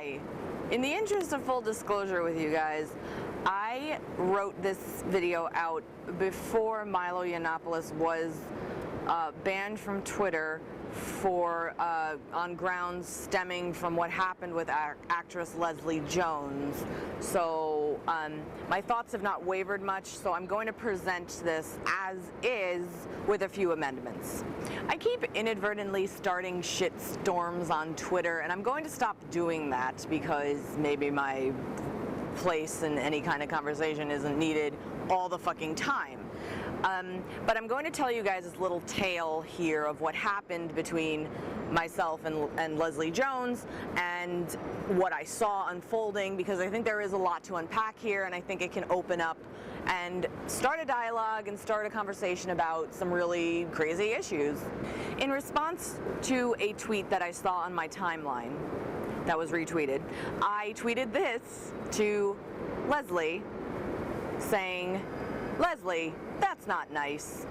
Hi. In the interest of full disclosure with you guys, I wrote this video out before Milo Yiannopoulos was banned from Twitter for on grounds stemming from what happened with actress Leslie Jones. So my thoughts have not wavered much, so I'm going to present this as is with a few amendments. I keep inadvertently starting shit storms on Twitter, and I'm going to stop doing that because maybe my place in any kind of conversation isn't needed all the fucking time. But I'm going to tell you guys this little tale here of what happened between myself and Leslie Jones and what I saw unfolding, because I think there is a lot to unpack here, and I think it can open up and start a dialogue and start a conversation about some really crazy issues. In response to a tweet that I saw on my timeline that was retweeted, I tweeted this to Leslie saying, "Leslie, that's not nice."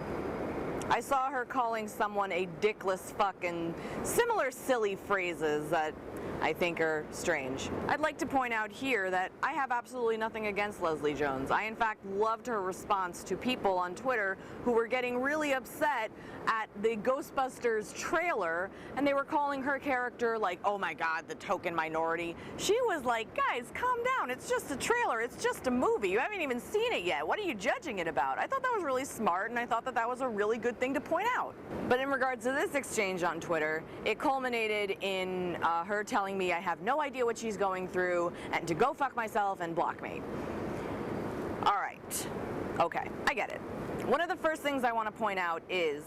I saw her calling someone a dickless fuck and similar silly phrases that I think are strange. I'd like to point out here that I have absolutely nothing against Leslie Jones. I in fact loved her response to people on Twitter who were getting really upset at the Ghostbusters trailer, and they were calling her character like, oh my god, the token minority. She was like, guys, calm down, it's just a trailer, it's just a movie, you haven't even seen it yet, what are you judging it about? I thought that was really smart, and I thought that that was a really good thing to point out. But in regards to this exchange on Twitter, it culminated in her telling me I have no idea what she's going through and to go fuck myself and block me. Alright, okay, I get it. One of the first things I want to point out is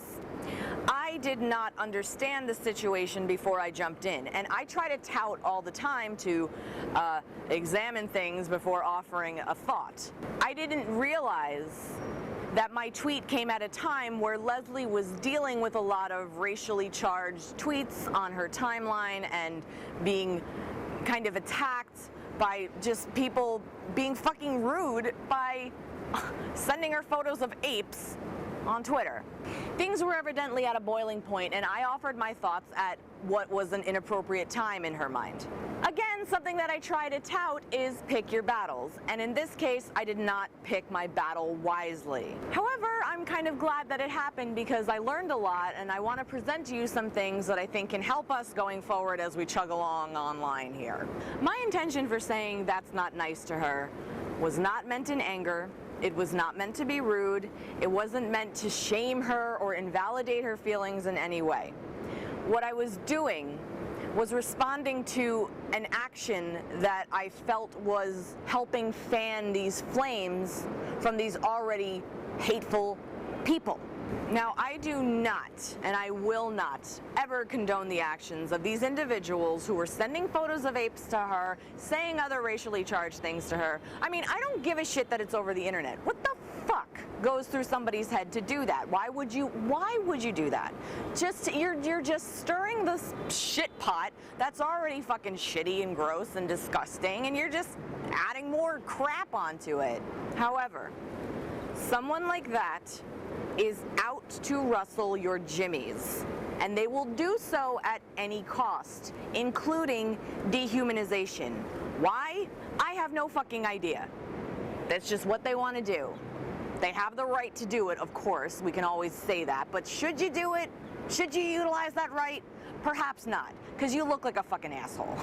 I did not understand the situation before I jumped in, and I try to tout all the time to examine things before offering a thought. I didn't realize that my tweet came at a time where Leslie was dealing with a lot of racially charged tweets on her timeline and being kind of attacked by just people being fucking rude by sending her photos of apes on Twitter. Things were evidently at a boiling point, and I offered my thoughts at what was an inappropriate time in her mind. Again, something that I try to tout is pick your battles, and in this case, I did not pick my battle wisely. However, I'm kind of glad that it happened because I learned a lot, and I want to present to you some things that I think can help us going forward as we chug along online here. My intention for saying that's not nice to her was not meant in anger. It was not meant to be rude. It wasn't meant to shame her or invalidate her feelings in any way. What I was doing was responding to an action that I felt was helping fan these flames from these already hateful people. Now, I do not, and I will not, ever condone the actions of these individuals who were sending photos of apes to her, saying other racially charged things to her. I mean, I don't give a shit that it's over the internet. What the fuck goes through somebody's head to do that? Why would you do that? You're just stirring this shit pot that's already fucking shitty and gross and disgusting, and you're just adding more crap onto it. However, someone like that is out to rustle your jimmies, and they will do so at any cost, including dehumanization. Why? I have no fucking idea. That's just what they want to do. They have the right to do it, of course, we can always say that, but should you do it? Should you utilize that right? Perhaps not, because you look like a fucking asshole.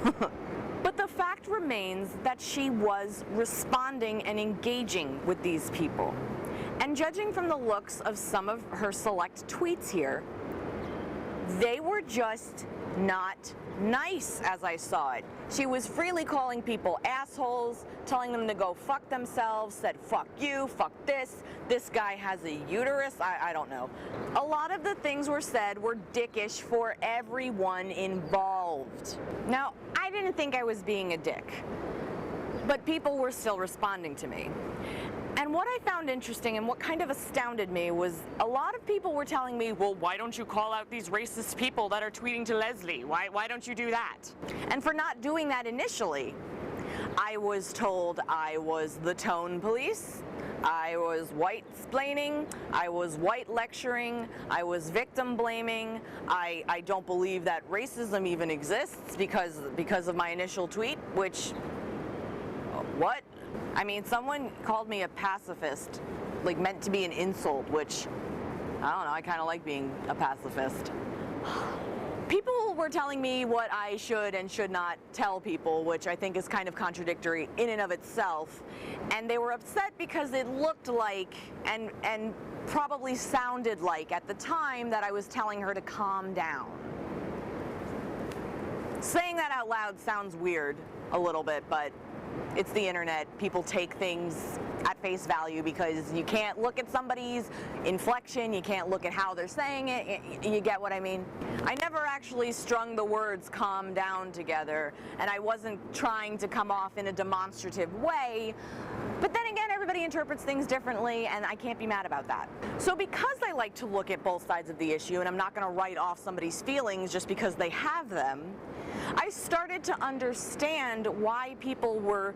But the fact remains that she was responding and engaging with these people. And judging from the looks of some of her select tweets here, they were just not nice as I saw it. She was freely calling people assholes, telling them to go fuck themselves, said fuck you, fuck this guy has a uterus, I don't know. A lot of the things were said were dickish for everyone involved. Now, I didn't think I was being a dick, but people were still responding to me. And what I found interesting and what kind of astounded me was a lot of people were telling me, well, why don't you call out these racist people that are tweeting to Leslie? Why don't you do that? And for not doing that initially, I was told I was the tone police, I was white-splaining, I was white-lecturing, I was victim-blaming. I don't believe that racism even exists because of my initial tweet, which, what? I mean, someone called me a pacifist, like meant to be an insult, which, I don't know, I kind of like being a pacifist. People were telling me what I should and should not tell people, which I think is kind of contradictory in and of itself. And they were upset because it looked like, and probably sounded like at the time, that I was telling her to calm down. Saying that out loud sounds weird a little bit, but it's the internet. People take things at face value because you can't look at somebody's inflection, you can't look at how they're saying it, you get what I mean? I never actually strung the words calm down together, and I wasn't trying to come off in a demonstrative way, but then again, everybody interprets things differently, and I can't be mad about that. So because I like to look at both sides of the issue, and I'm not going to write off somebody's feelings just because they have them, I started to understand why people were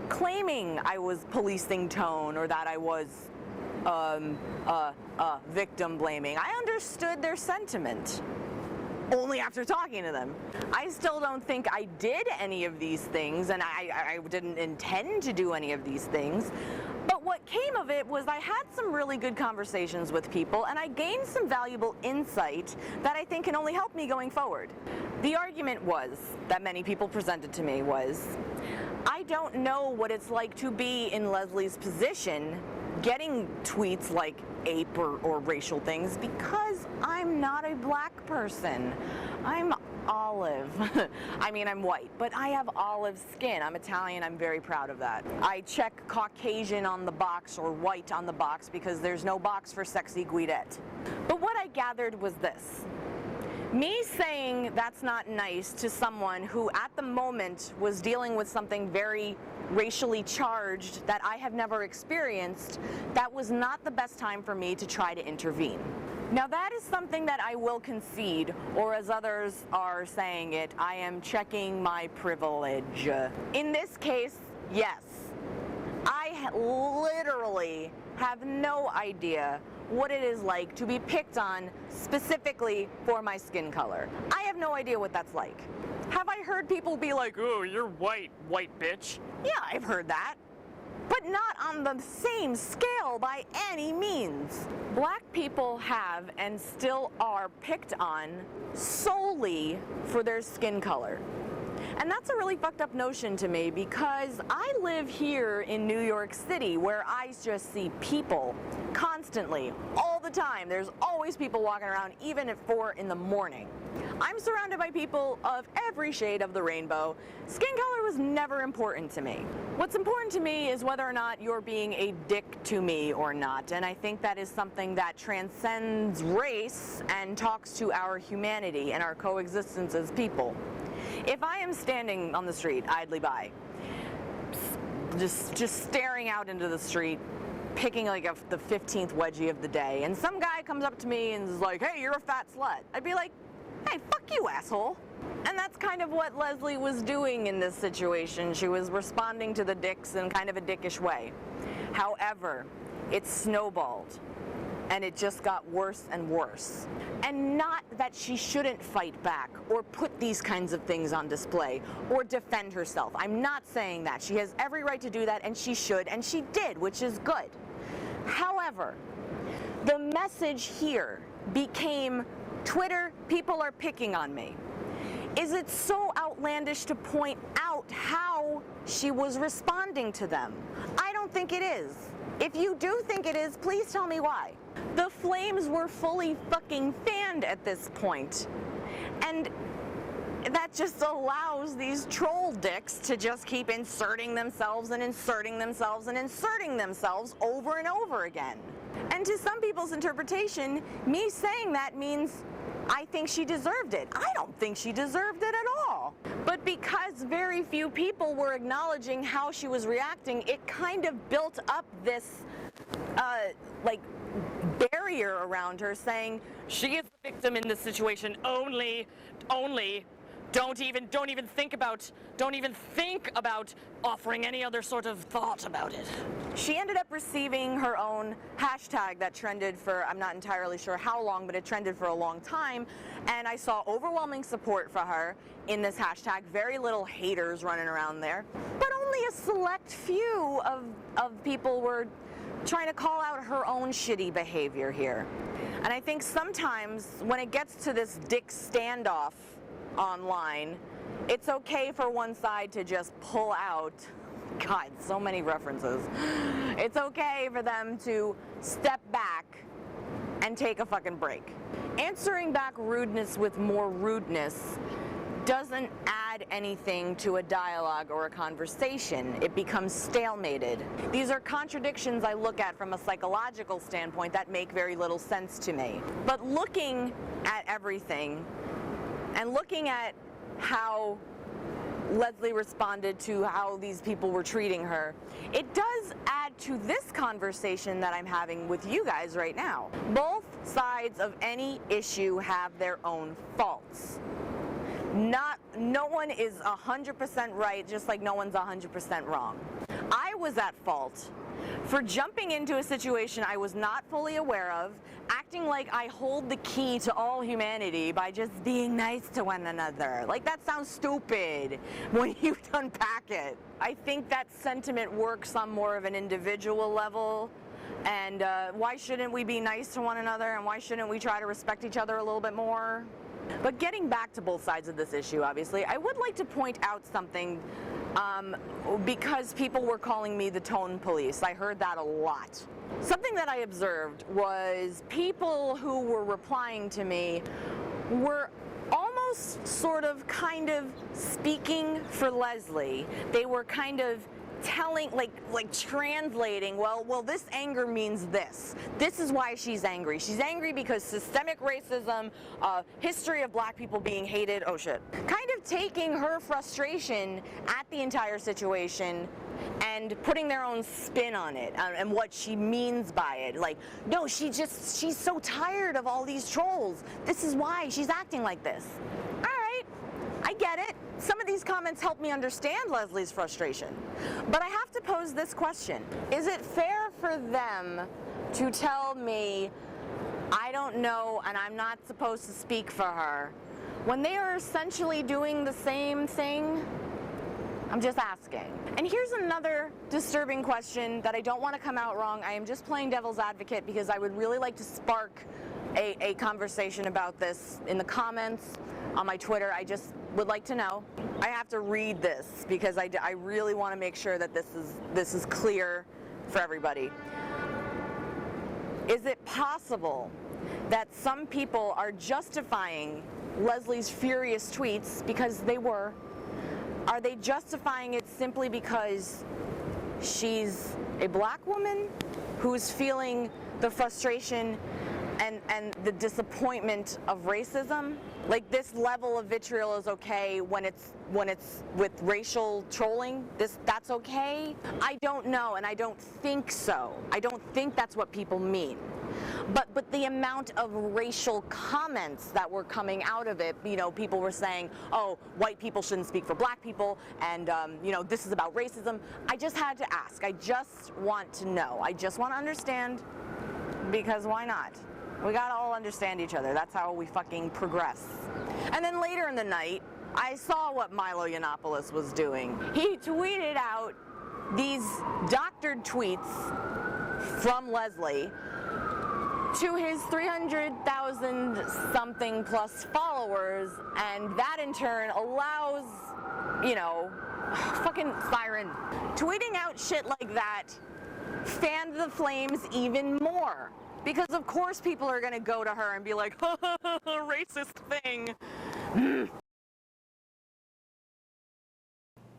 claiming I was policing tone or that I was victim blaming. I understood their sentiment only after talking to them. I still don't think I did any of these things, and I didn't intend to do any of these things. But what came of it was I had some really good conversations with people, and I gained some valuable insight that I think can only help me going forward. The argument was, that many people presented to me was, I don't know what it's like to be in Leslie's position, getting tweets like ape or racial things, because I'm not a black person. I'm olive. I mean, I'm white, but I have olive skin. I'm Italian. I'm very proud of that. I check Caucasian on the box or white on the box because there's no box for sexy Guidette. But what I gathered was this. Me saying that's not nice to someone who at the moment was dealing with something very racially charged that I have never experienced, that was not the best time for me to try to intervene. Now that is something that I will concede, or as others are saying it, I am checking my privilege. In this case, yes. I literally have no idea what it is like to be picked on specifically for my skin color. I have no idea what that's like. Have I heard people be like, oh, you're white, white bitch? Yeah, I've heard that. But not on the same scale by any means. Black people have and still are picked on solely for their skin color. And that's a really fucked up notion to me because I live here in New York City where I just see people constantly, all the time. There's always people walking around, even at 4 in the morning. I'm surrounded by people of every shade of the rainbow. Skin color was never important to me. What's important to me is whether or not you're being a dick to me or not, and I think that is something that transcends race and talks to our humanity and our coexistence as people. If I am standing on the street, idly by, just staring out into the street, picking like the 15th wedgie of the day, and some guy comes up to me and is like, hey, you're a fat slut, I'd be like, hey, fuck you, asshole. And that's kind of what Leslie was doing in this situation. She was responding to the dicks in kind of a dickish way. However, it snowballed. And it just got worse and worse. And not that she shouldn't fight back or put these kinds of things on display or defend herself. I'm not saying that. She has every right to do that, and she should, and she did, which is good. However, the message here became, Twitter, people are picking on me. Is it so outlandish to point out how she was responding to them? I don't think it is. If you do think it is, please tell me why. The flames were fully fucking fanned at this point. And that just allows these troll dicks to just keep inserting themselves and inserting themselves and inserting themselves over and over again. And to some people's interpretation, me saying that means I think she deserved it. I don't think she deserved it at all. But because very few people were acknowledging how she was reacting, it kind of built up this, like, barrier around her saying she is the victim in this situation only don't even think about offering any other sort of thought about it. She ended up receiving her own hashtag that trended for, I'm not entirely sure how long, but it trended for a long time, and I saw overwhelming support for her in this hashtag, very little haters running around there, but only a select few of people were trying to call out her own shitty behavior here. And I think sometimes when it gets to this dick standoff online, it's okay for one side to just pull out. God, so many references. It's okay for them to step back and take a fucking break. Answering back rudeness with more rudeness doesn't add anything to a dialogue or a conversation. It becomes stalemated. These are contradictions I look at from a psychological standpoint that make very little sense to me. But looking at everything and looking at how Leslie responded to how these people were treating her, it does add to this conversation that I'm having with you guys right now. Both sides of any issue have their own faults. No one is 100% right, just like no one's 100% wrong. I was at fault for jumping into a situation I was not fully aware of, acting like I hold the key to all humanity by just being nice to one another. Like, that sounds stupid when you unpack it. I think that sentiment works on more of an individual level. And why shouldn't we be nice to one another, and why shouldn't we try to respect each other a little bit more? But getting back to both sides of this issue, obviously, I would like to point out something because people were calling me the tone police. I heard that a lot. Something that I observed was people who were replying to me were almost sort of kind of speaking for Leslie. They were kind of telling, like translating, well, this anger means this. This is why she's angry. She's angry because systemic racism, history of black people being hated, oh shit. Kind of taking her frustration at the entire situation and putting their own spin on it and what she means by it. Like, no, she's so tired of all these trolls. This is why she's acting like this. All right, I get it. Some of these comments help me understand Leslie's frustration. But I have to pose this question. Is it fair for them to tell me, I don't know and I'm not supposed to speak for her, when they are essentially doing the same thing? I'm just asking. And here's another disturbing question that I don't want to come out wrong. I am just playing devil's advocate because I would really like to spark a conversation about this in the comments on my Twitter. I just would like to know. I have to read this because I really want to make sure that this is clear for everybody. Is it possible that some people are justifying Leslie's furious tweets because they were? Are they justifying it simply because she's a black woman who's feeling the frustration and the disappointment of racism? Like, this level of vitriol is okay when it's with racial trolling? That's okay? I don't know, and I don't think so. I don't think that's what people mean. But the amount of racial comments that were coming out of it, you know, people were saying, oh, white people shouldn't speak for black people, and you know, this is about racism. I just had to ask. I just want to know. I just want to understand, because why not? We gotta all understand each other. That's how we fucking progress. And then later in the night, I saw what Milo Yiannopoulos was doing. He tweeted out these doctored tweets from Leslie to his 300,000 something plus followers, and that in turn allows, you know, fucking siren. Tweeting out shit like that fanned the flames even more. Because of course people are gonna go to her and be like, ha ha ha, racist thing.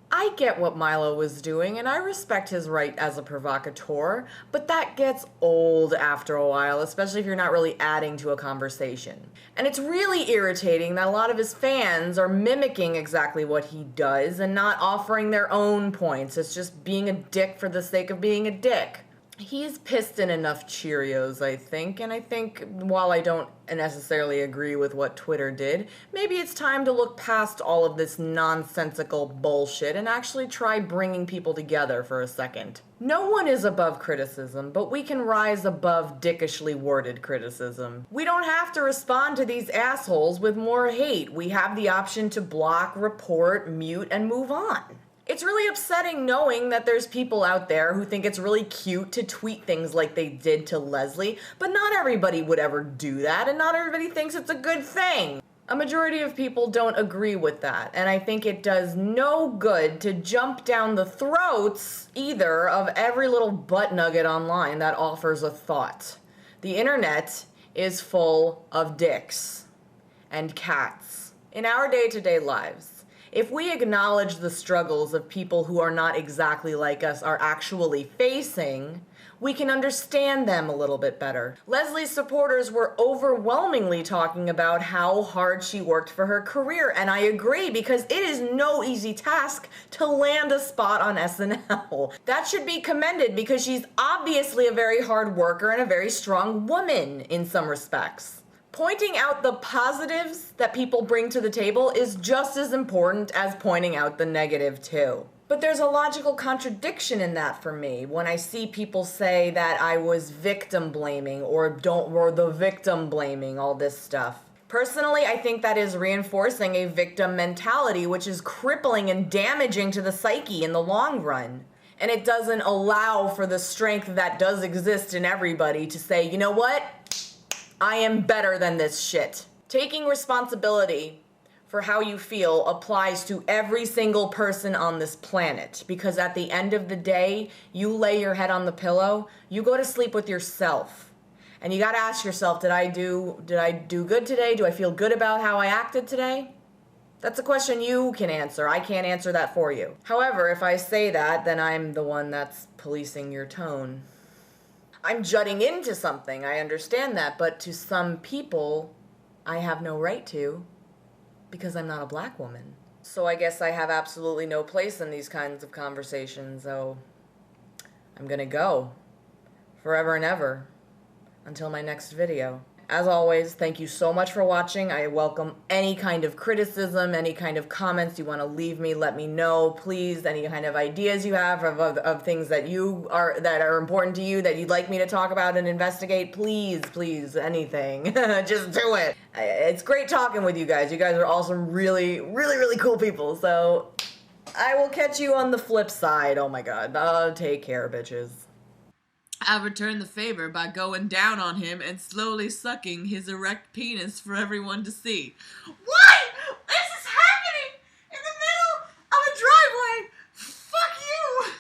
I get what Milo was doing, and I respect his right as a provocateur, but that gets old after a while, especially if you're not really adding to a conversation. And it's really irritating that a lot of his fans are mimicking exactly what he does and not offering their own points. It's just being a dick for the sake of being a dick. He's pissed in enough Cheerios, I think, and I think while I don't necessarily agree with what Twitter did, maybe it's time to look past all of this nonsensical bullshit and actually try bringing people together for a second. No one is above criticism, but we can rise above dickishly worded criticism. We don't have to respond to these assholes with more hate. We have the option to block, report, mute, and move on. It's really upsetting knowing that there's people out there who think it's really cute to tweet things like they did to Leslie, but not everybody would ever do that, and not everybody thinks it's a good thing. A majority of people don't agree with that, and I think it does no good to jump down the throats either of every little butt nugget online that offers a thought. The internet is full of dicks and cats. In our day-to-day lives, if we acknowledge the struggles of people who are not exactly like us are actually facing, we can understand them a little bit better. Leslie's supporters were overwhelmingly talking about how hard she worked for her career, and I agree, because it is no easy task to land a spot on SNL. That should be commended because she's obviously a very hard worker and a very strong woman in some respects. Pointing out the positives that people bring to the table is just as important as pointing out the negative too. But there's a logical contradiction in that for me when I see people say that I was victim blaming or the victim blaming, all this stuff. Personally, I think that is reinforcing a victim mentality, which is crippling and damaging to the psyche in the long run. And it doesn't allow for the strength that does exist in everybody to say, you know what? I am better than this shit. Taking responsibility for how you feel applies to every single person on this planet, because at the end of the day, you lay your head on the pillow, you go to sleep with yourself. And you gotta ask yourself, did I do good today? Do I feel good about how I acted today? That's a question you can answer. I can't answer that for you. However, if I say that, then I'm the one that's policing your tone. I'm jutting into something, I understand that, but to some people, I have no right to, because I'm not a black woman. So I guess I have absolutely no place in these kinds of conversations, so I'm gonna go, forever and ever, until my next video. As always, thank you so much for watching. I welcome any kind of criticism, any kind of comments you want to leave me. Let me know, please. Any kind of ideas you have of things that are important to you that you'd like me to talk about and investigate. Please, anything. Just do it. It's great talking with you guys. You guys are all some really, really cool people. So I will catch you on the flip side. Oh my God. Take care, bitches. I return the favor by going down on him and slowly sucking his erect penis for everyone to see.